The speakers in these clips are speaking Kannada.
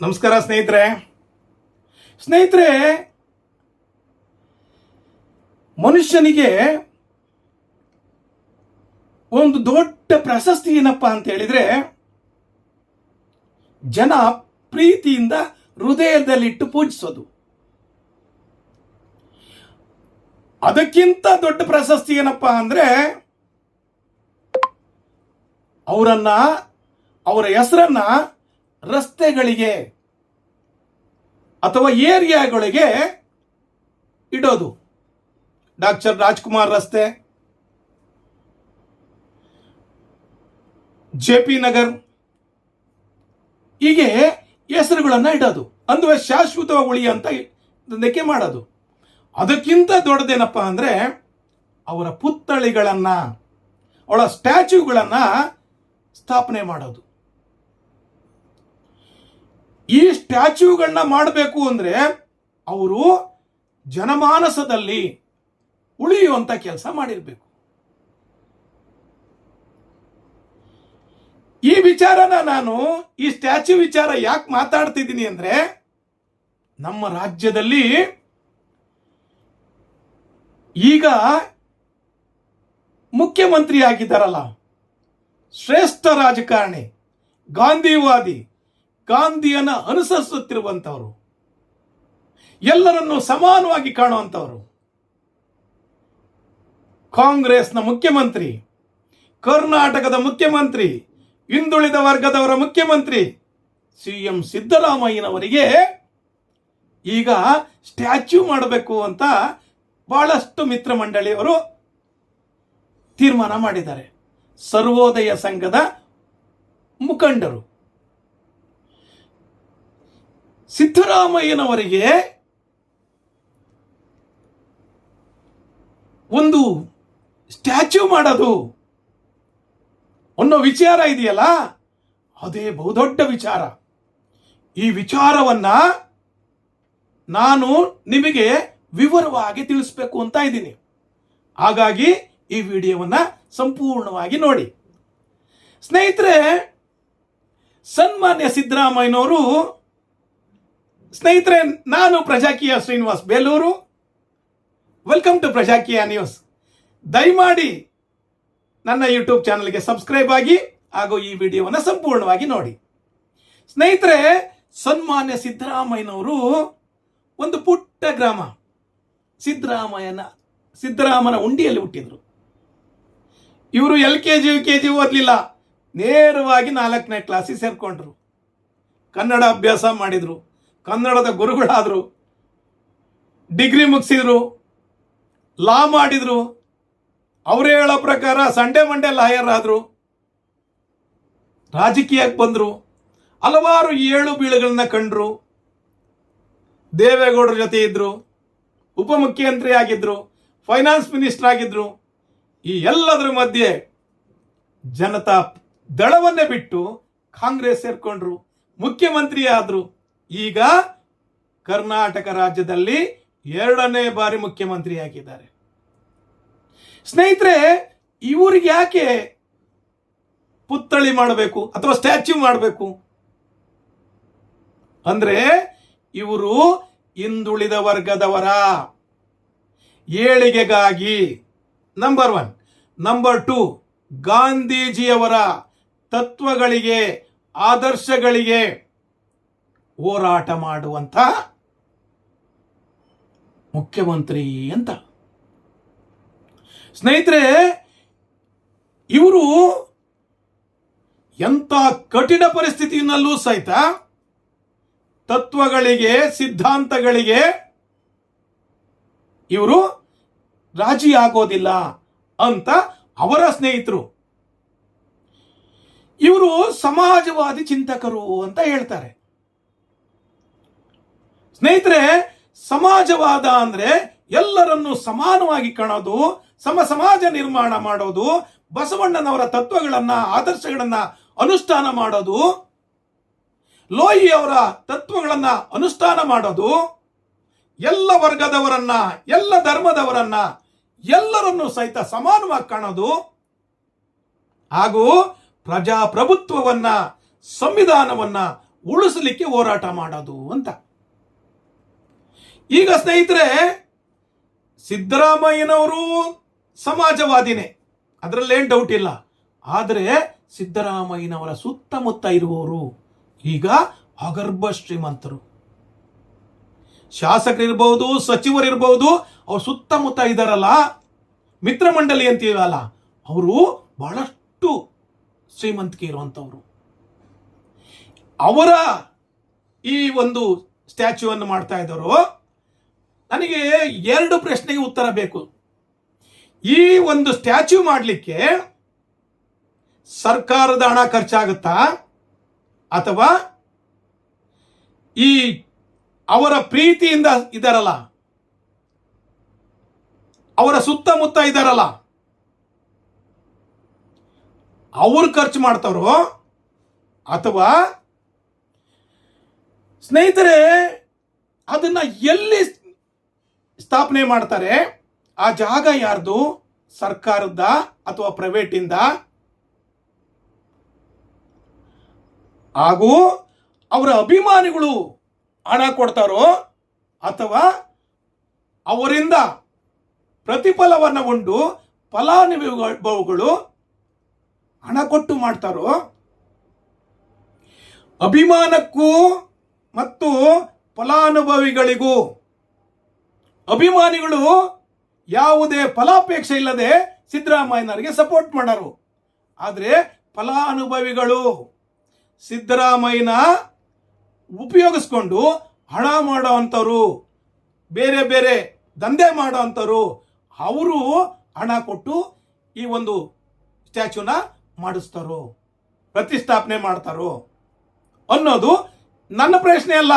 ನಮಸ್ಕಾರ ಸ್ನೇಹಿತರೆ, ಮನುಷ್ಯನಿಗೆ ಒಂದು ದೊಡ್ಡ ಪ್ರಶಸ್ತಿ ಏನಪ್ಪಾ ಅಂತ ಹೇಳಿದ್ರೆ, ಜನ ಪ್ರೀತಿಯಿಂದ ಹೃದಯದಲ್ಲಿಟ್ಟು ಪೂಜಿಸೋದು. ಅದಕ್ಕಿಂತ ದೊಡ್ಡ ಪ್ರಶಸ್ತಿ ಏನಪ್ಪಾ ಅಂದ್ರೆ, ಅವರ ಹೆಸರನ್ನ ರಸ್ತೆಗಳಿಗೆ ಅಥವಾ ಏರಿಯಾಗಳಿಗೆ ಇಡೋದು. ಡಾಕ್ಟರ್ ರಾಜ್ಕುಮಾರ್ ರಸ್ತೆ, JP ನಗರ್, ಹೀಗೆ ಹೆಸರುಗಳನ್ನ ಇಡೋದು. ಅಂದ್ರೆ ಶಾಶ್ವತವಾಗಿ ಉಳಿಯಂತ ಮಾಡೋದು. ಅದಕ್ಕಿಂತ ದೊಡ್ಡದೇನಪ್ಪ ಅಂದ್ರೆ, ಅವರ ಪುತ್ಥಳಿಗಳನ್ನ, ಅವಳ ಸ್ಟ್ಯಾಚ್ಯೂಗಳನ್ನ ಸ್ಥಾಪನೆ ಮಾಡೋದು. ಈ ಸ್ಟ್ಯಾಚ್ಯೂಗಳನ್ನ ಮಾಡಬೇಕು ಅಂದ್ರೆ ಅವರು ಜನಮಾನಸದಲ್ಲಿ ಉಳಿಯುವಂತ ಕೆಲಸ ಮಾಡಿರ್ಬೇಕು. ಈ ವಿಚಾರನ ಈ ಸ್ಟ್ಯಾಚ್ಯೂ ವಿಚಾರ ಯಾಕೆ ಮಾತಾಡ್ತಿದ್ದೀನಿ ಅಂದ್ರೆ, ನಮ್ಮ ರಾಜ್ಯದಲ್ಲಿ ಈಗ ಮುಖ್ಯಮಂತ್ರಿ ಆಗಿದ್ದಾರಲ್ಲ, ಶ್ರೇಷ್ಠ ರಾಜಕಾರಣಿ, ಗಾಂಧಿವಾದಿ, ಗಾಂಧಿಯನ್ನ ಅನುಸರಿಸುತ್ತಿರುವಂತವರು, ಎಲ್ಲರನ್ನು ಸಮಾನವಾಗಿ ಕಾಣುವಂತವರು, ಕಾಂಗ್ರೆಸ್ನ ಮುಖ್ಯಮಂತ್ರಿ, ಕರ್ನಾಟಕದ ಮುಖ್ಯಮಂತ್ರಿ, ಹಿಂದುಳಿದ ವರ್ಗದವರ ಮುಖ್ಯಮಂತ್ರಿ CM ಸಿದ್ದರಾಮಯ್ಯನವರಿಗೆ ಈಗ ಸ್ಟ್ಯಾಚ್ಯೂ ಮಾಡಬೇಕು ಅಂತ ಬಹಳಷ್ಟು ಮಿತ್ರ ಮಂಡಳಿಯವರು ತೀರ್ಮಾನ ಮಾಡಿದ್ದಾರೆ. ಸರ್ವೋದಯ ಸಂಘದ ಮುಖಂಡರು ಸಿದ್ದರಾಮಯ್ಯನವರಿಗೆ ಒಂದು ಸ್ಟ್ಯಾಚ್ಯೂ ಮಾಡೋದು ಅನ್ನೋ ವಿಚಾರ ಇದೆಯಲ್ಲ, ಅದೇ ಬಹುದೊಡ್ಡ ವಿಚಾರ. ಈ ವಿಚಾರವನ್ನ ನಾನು ನಿಮಗೆ ವಿವರವಾಗಿ ತಿಳಿಸ್ಬೇಕು ಅಂತ ಇದ್ದೀನಿ. ಹಾಗಾಗಿ ಈ ವಿಡಿಯೋವನ್ನ ಸಂಪೂರ್ಣವಾಗಿ ನೋಡಿ. ಸ್ನೇಹಿತರೆ, ಸನ್ಮಾನ್ಯ ಸಿದ್ದರಾಮಯ್ಯನವರು, ಸ್ನೇಹಿತರೆ, ನಾನು Prajaakeeya Srinivas Belur. Welcome to Prajaakeeya news. ದಯಮಾಡಿ ನನ್ನ ಯೂಟ್ಯೂಬ್ ಚಾನಲ್ಗೆ ಸಬ್ಸ್ಕ್ರೈಬ್ ಆಗಿ ಹಾಗೂ ಈ ವಿಡಿಯೋವನ್ನು ಸಂಪೂರ್ಣವಾಗಿ ನೋಡಿ. ಸ್ನೇಹಿತರೆ, ಸನ್ಮಾನ್ಯ ಸಿದ್ದರಾಮಯ್ಯನವರು ಒಂದು ಪುಟ್ಟ ಗ್ರಾಮ ಸಿದ್ದರಾಮನ ಉಂಡಿಯಲ್ಲಿ ಹುಟ್ಟಿದ್ರು. ಇವರು LKG UKG ಓದಲಿಲ್ಲ, ನೇರವಾಗಿ 4ನೇ ಕ್ಲಾಸಿಗೆ ಸೇರ್ಕೊಂಡ್ರು. ಕನ್ನಡ ಅಭ್ಯಾಸ ಮಾಡಿದ್ರು, ಕನ್ನಡದ ಗುರುಗಳಾದ್ರು, ಡಿಗ್ರಿ ಮುಗಿಸಿದ್ರು, ಲಾ ಮಾಡಿದ್ರು. ಅವರೇ ಹೇಳೋ ಪ್ರಕಾರ ಸಂಡೇ ಮಂಡೇ ಲಾಯರ್ ಆದ್ರು, ರಾಜಕೀಯಕ್ಕೆ ಬಂದ್ರು, ಹಲವಾರು ಏಳು ಬೀಳುಗಳನ್ನ ಕಂಡ್ರು, ದೇವೇಗೌಡರ ಜೊತೆ ಇದ್ರು, ಉಪಮುಖ್ಯಮಂತ್ರಿ ಆಗಿದ್ರು, ಫೈನಾನ್ಸ್ ಮಿನಿಸ್ಟರ್ ಆಗಿದ್ರು. ಈ ಎಲ್ಲದರ ಮಧ್ಯೆ ಜನತಾ ದಳವನ್ನೇ ಬಿಟ್ಟು ಕಾಂಗ್ರೆಸ್ ಸೇರ್ಕೊಂಡ್ರು, ಮುಖ್ಯಮಂತ್ರಿ ಆದ್ರು. ಈಗ ಕರ್ನಾಟಕ ರಾಜ್ಯದಲ್ಲಿ 2ನೇ ಬಾರಿ ಮುಖ್ಯಮಂತ್ರಿ ಆಗಿದ್ದಾರೆ. ಸ್ನೇಹಿತರೆ, ಇವರಿಗೆ ಯಾಕೆ ಪುತ್ಥಳಿ ಮಾಡಬೇಕು ಅಥವಾ ಸ್ಟ್ಯಾಚ್ಯೂ ಮಾಡಬೇಕು ಅಂದ್ರೆ, ಇವರು ಹಿಂದುಳಿದ ವರ್ಗದವರ ಏಳಿಗೆಗಾಗಿ ನಂಬರ್ 1, ನಂಬರ್ 2, ಗಾಂಧೀಜಿಯವರ ತತ್ವಗಳಿಗೆ, ಆದರ್ಶಗಳಿಗೆ ಹೋರಾಟ ಮಾಡುವಂತ ಮುಖ್ಯಮಂತ್ರಿ ಅಂತ. ಸ್ನೇಹಿತರೆ, ಇವರು ಎಂತ ಕಠಿಣ ಪರಿಸ್ಥಿತಿಯಲ್ಲೂ ಸಹಿತ ತತ್ವಗಳಿಗೆ, ಸಿದ್ಧಾಂತಗಳಿಗೆ ಇವರು ರಾಜಿ ಆಗೋದಿಲ್ಲ ಅಂತ ಅವರ ಸ್ನೇಹಿತರು. ಇವರು ಸಮಾಜವಾದಿ ಚಿಂತಕರು ಅಂತ ಹೇಳ್ತಾರೆ. ಸ್ನೇಹಿತರೆ, ಸಮಾಜವಾದ ಅಂದ್ರೆ ಎಲ್ಲರನ್ನು ಸಮಾನವಾಗಿ ಕಾಣೋದು, ಸಮಾಜ ನಿರ್ಮಾಣ ಮಾಡೋದು, ಬಸವಣ್ಣನವರ ತತ್ವಗಳನ್ನ, ಆದರ್ಶಗಳನ್ನ ಅನುಷ್ಠಾನ ಮಾಡೋದು, ಲೋಹಿ ಅವರ ತತ್ವಗಳನ್ನ ಅನುಷ್ಠಾನ ಮಾಡೋದು, ಎಲ್ಲ ವರ್ಗದವರನ್ನ, ಎಲ್ಲ ಧರ್ಮದವರನ್ನ, ಎಲ್ಲರನ್ನು ಸಹಿತ ಸಮಾನವಾಗಿ ಕಾಣೋದು, ಹಾಗೂ ಪ್ರಜಾಪ್ರಭುತ್ವವನ್ನ, ಸಂವಿಧಾನವನ್ನ ಉಳಿಸಲಿಕ್ಕೆ ಹೋರಾಟ ಮಾಡೋದು ಅಂತ. ಈಗ ಸ್ನೇಹಿತರೆ, ಸಿದ್ದರಾಮಯ್ಯನವರು ಸಮಾಜವಾದಿನೇ, ಅದರಲ್ಲೇನು ಡೌಟ್ ಇಲ್ಲ. ಆದರೆ ಸಿದ್ದರಾಮಯ್ಯನವರ ಸುತ್ತಮುತ್ತ ಇರುವವರು ಈಗ ಅಗರ್ಭ ಶ್ರೀಮಂತರು, ಶಾಸಕರಿರ್ಬಹುದು, ಸಚಿವರಿರ್ಬಹುದು, ಅವ್ರ ಸುತ್ತಮುತ್ತ ಇದ್ದಾರಲ್ಲ, ಮಿತ್ರ ಮಂಡಳಿ ಅಂತೀವಲ್ಲ, ಅವರು ಬಹಳಷ್ಟು ಶ್ರೀಮಂತಿಕೆ ಇರುವಂಥವ್ರು. ಅವರ ಈ ಒಂದು ಸ್ಟ್ಯಾಚ್ಯೂವನ್ನು ಮಾಡ್ತಾ ಇದ್ದವರು. ನನಗೆ 2 ಪ್ರಶ್ನೆಗೆ ಉತ್ತರ ಬೇಕು. ಈ ಒಂದು ಸ್ಟ್ಯಾಚ್ಯೂ ಮಾಡಲಿಕ್ಕೆ ಸರ್ಕಾರದ ಹಣ ಖರ್ಚಾಗುತ್ತಾ, ಅಥವಾ ಈ ಅವರ ಪ್ರೀತಿಯಿಂದ ಇದ್ದಾರಲ್ಲ, ಅವರ ಸುತ್ತಮುತ್ತ ಇದ್ದಾರಲ್ಲ, ಅವರು ಖರ್ಚು ಮಾಡ್ತಾರೋ, ಅಥವಾ ಸ್ನೇಹಿತರೆ ಅದನ್ನ ಎಲ್ಲಿ ಸ್ಥಾಪನೆ ಮಾಡ್ತಾರೆ, ಆ ಜಾಗ ಯಾರ್ದು, ಸರ್ಕಾರದ ಅಥವಾ ಪ್ರೈವೇಟ್ ಇಂದ, ಹಾಗೂ ಅವರ ಅಭಿಮಾನಿಗಳು ಹಣ ಕೊಡ್ತಾರೋ, ಅಥವಾ ಅವರಿಂದ ಪ್ರತಿಫಲವನ್ನು ಉಂಡು ಫಲಾನುಭವಿಗಳು ಹಣ ಕೊಟ್ಟು ಮಾಡ್ತಾರೋ. ಅಭಿಮಾನಕ್ಕೂ ಮತ್ತು ಫಲಾನುಭವಿಗಳಿಗೂ, ಅಭಿಮಾನಿಗಳು ಯಾವುದೇ ಫಲಾಪೇಕ್ಷೆ ಇಲ್ಲದೆ ಸಿದ್ದರಾಮಯ್ಯನವರಿಗೆ ಸಪೋರ್ಟ್ ಮಾಡರು. ಆದರೆ ಫಲಾನುಭವಿಗಳು ಸಿದ್ದರಾಮಯ್ಯನ ಉಪಯೋಗಿಸ್ಕೊಂಡು ಹಣ ಮಾಡೋ ಅಂಥವ್ರು, ಬೇರೆ ಬೇರೆ ದಂಧೆ ಮಾಡೋ ಅಂಥವ್ರು, ಅವರು ಹಣ ಕೊಟ್ಟು ಈ ಒಂದು ಸ್ಟ್ಯಾಚ್ಯೂನ ಮಾಡಿಸ್ತಾರೋ, ಪ್ರತಿಷ್ಠಾಪನೆ ಮಾಡ್ತಾರೋ ಅನ್ನೋದು ನನ್ನ ಪ್ರಶ್ನೆ ಅಲ್ಲ,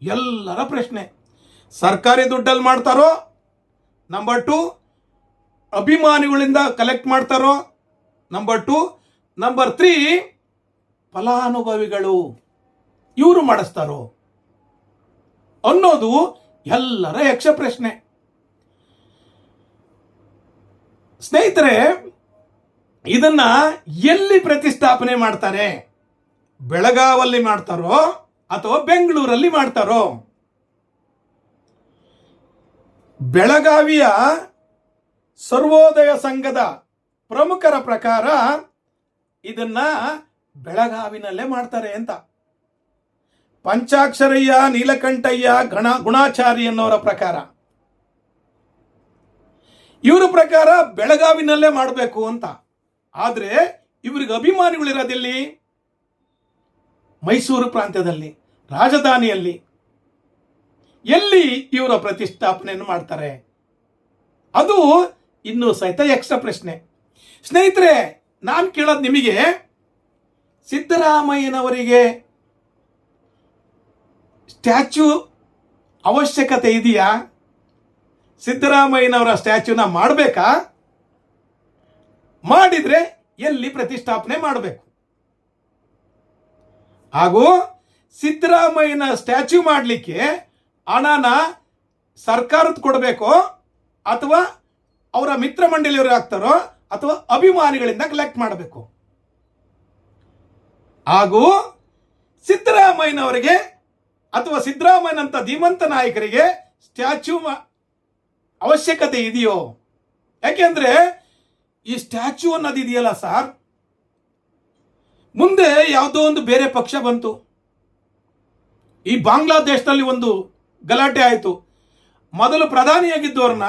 ಎಲ್ಲರ ಪ್ರಶ್ನೆ. ಸರ್ಕಾರಿ ದುಡ್ಡಲ್ಲಿ ಮಾಡ್ತಾರೋ, ನಂಬರ್ 2 ಅಭಿಮಾನಿಗಳಿಂದ ಕಲೆಕ್ಟ್ ಮಾಡ್ತಾರೋ, ನಂಬರ್ 2, ನಂಬರ್ 3 ಫಲಾನುಭವಿಗಳು ಇವರು ಮಾಡಿಸ್ತಾರೋ ಅನ್ನೋದು ಎಲ್ಲರ ಯಕ್ಷ ಪ್ರಶ್ನೆ. ಸ್ನೇಹಿತರೆ, ಇದನ್ನ ಎಲ್ಲಿ ಪ್ರತಿಷ್ಠಾಪನೆ ಮಾಡ್ತಾರೆ? ಬೆಳಗಾವಲ್ಲಿ ಮಾಡ್ತಾರೋ ಅಥವಾ ಬೆಂಗಳೂರಲ್ಲಿ ಮಾಡ್ತಾರೋ? ಬೆಳಗಾವಿಯ ಸರ್ವೋದಯ ಸಂಘದ ಪ್ರಮುಖರ ಪ್ರಕಾರ ಇದನ್ನ ಬೆಳಗಾವಿನಲ್ಲೇ ಮಾಡ್ತಾರೆ ಅಂತ. ಪಂಚಾಕ್ಷರಯ್ಯ, ನೀಲಕಂಠಯ್ಯ, ಗುಣಾಚಾರಿ ಅನ್ನೋರ ಪ್ರಕಾರ, ಇವರ ಪ್ರಕಾರ ಬೆಳಗಾವಿನಲ್ಲೇ ಮಾಡಬೇಕು ಅಂತ. ಆದರೆ ಇವರಿಗೆ ಅಭಿಮಾನಿಗಳಿರೋದಿಲ್ಲಿ ಮೈಸೂರು ಪ್ರಾಂತ್ಯದಲ್ಲಿ, ರಾಜಧಾನಿಯಲ್ಲಿ. ಎಲ್ಲಿ ಇವರ ಪ್ರತಿಷ್ಠಾಪನೆಯನ್ನು ಮಾಡ್ತಾರೆ? ಅದು ಇನ್ನೂ ಸಹಿತ ಎಕ್ಸ್ಟ್ರಾ ಪ್ರಶ್ನೆ. ಸ್ನೇಹಿತರೆ, ನಾನು ಕೇಳೋದು ನಿಮಗೆ, ಸಿದ್ದರಾಮಯ್ಯನವರಿಗೆ ಸ್ಟ್ಯಾಚ್ಯೂ ಅವಶ್ಯಕತೆ ಇದೆಯಾ? ಸಿದ್ದರಾಮಯ್ಯನವರ ಸ್ಟ್ಯಾಚ್ಯೂನ ಮಾಡಬೇಕಾ? ಮಾಡಿದ್ರೆ ಎಲ್ಲಿ ಪ್ರತಿಷ್ಠಾಪನೆ ಮಾಡಬೇಕು? ಹಾಗೂ ಸಿದ್ದರಾಮಯ್ಯನ ಸ್ಟ್ಯಾಚ್ಯೂ ಮಾಡಲಿಕ್ಕೆ ಹಣನ ಸರ್ಕಾರದ ಕೊಡಬೇಕೋ, ಅಥವಾ ಅವರ ಮಿತ್ರ ಮಂಡಳಿಯವರು ಆಗ್ತಾರೋ, ಅಥವಾ ಅಭಿಮಾನಿಗಳಿಂದ ಕಲೆಕ್ಟ್ ಮಾಡಬೇಕು? ಹಾಗೂ ಸಿದ್ದರಾಮಯ್ಯನವರಿಗೆ ಅಥವಾ ಸಿದ್ದರಾಮಯ್ಯನಂತ ಧೀಮಂತ ನಾಯಕರಿಗೆ ಸ್ಟ್ಯಾಚ್ಯೂ ಅವಶ್ಯಕತೆ ಇದೆಯೋ? ಯಾಕೆಂದ್ರೆ ಈ ಸ್ಟ್ಯಾಚ್ಯೂ ಅನ್ನೋದು ಇದೆಯಲ್ಲ ಸರ್, ಮುಂದೆ ಯಾವುದೋ ಒಂದು ಬೇರೆ ಪಕ್ಷ ಬಂತು, ಈ ಬಾಂಗ್ಲಾದೇಶದಲ್ಲಿ ಒಂದು ಗಲಾಟೆ ಆಯಿತು. ಮೊದಲು ಪ್ರಧಾನಿಯಾಗಿದ್ದವ್ರನ್ನ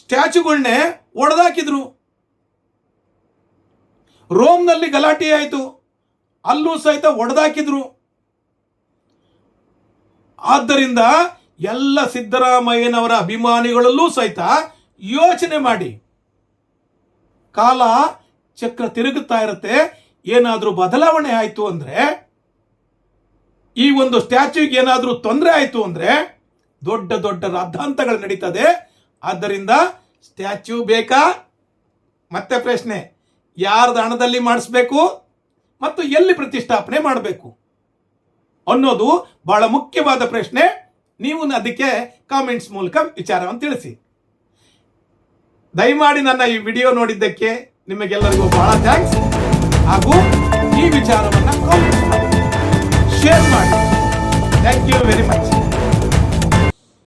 ಸ್ಟ್ಯಾಚ್ಯೂಗಳನ್ನೇ ಒಡೆದಾಕಿದ್ರು. ರೋಮ್ನಲ್ಲಿ ಗಲಾಟೆ ಆಯಿತು, ಅಲ್ಲೂ ಸಹಿತ ಒಡೆದಾಕಿದ್ರು. ಆದ್ದರಿಂದ ಎಲ್ಲ ಸಿದ್ದರಾಮಯ್ಯನವರ ಅಭಿಮಾನಿಗಳಲ್ಲೂ ಸಹಿತ ಯೋಚನೆ ಮಾಡಿ. ಕಾಲ ಚಕ್ರ ತಿರುಗುತ್ತಾ ಇರುತ್ತೆ. ಏನಾದರೂ ಬದಲಾವಣೆ ಆಯಿತು ಅಂದ್ರೆ, ಈ ಒಂದು ಸ್ಟ್ಯಾಚ್ಯೂಗೆ ಏನಾದರೂ ತೊಂದರೆ ಆಯಿತು ಅಂದ್ರೆ ದೊಡ್ಡ ದೊಡ್ಡ ರಾದ್ಧಾಂತಗಳು ನಡೀತದೆ. ಆದ್ದರಿಂದ ಸ್ಟ್ಯಾಚ್ಯೂ ಬೇಕಾ? ಮತ್ತೆ ಪ್ರಶ್ನೆ, ಯಾರ್ದ ಹಣದಲ್ಲಿ ಮಾಡಿಸ್ಬೇಕು ಮತ್ತು ಎಲ್ಲಿ ಪ್ರತಿಷ್ಠಾಪನೆ ಮಾಡಬೇಕು ಅನ್ನೋದು ಬಹಳ ಮುಖ್ಯವಾದ ಪ್ರಶ್ನೆ. ನೀವು ಅದಕ್ಕೆ ಕಾಮೆಂಟ್ಸ್ ಮೂಲಕ ವಿಚಾರವನ್ನು ತಿಳಿಸಿ. ದಯಮಾಡಿ ನನ್ನ ಈ ವಿಡಿಯೋ ನೋಡಿದ್ದಕ್ಕೆ ನಿಮಗೆಲ್ಲರಿಗೂ ಬಹಳ ಥ್ಯಾಂಕ್ಸ್. ಹಾಗೂ ಈ ವಿಚಾರವನ್ನು ಕಾಮೆಂಟ್ಸ್ ಮಾಡಿ. ಶೇರ್ ಮಾಡಿ. Thank you very much.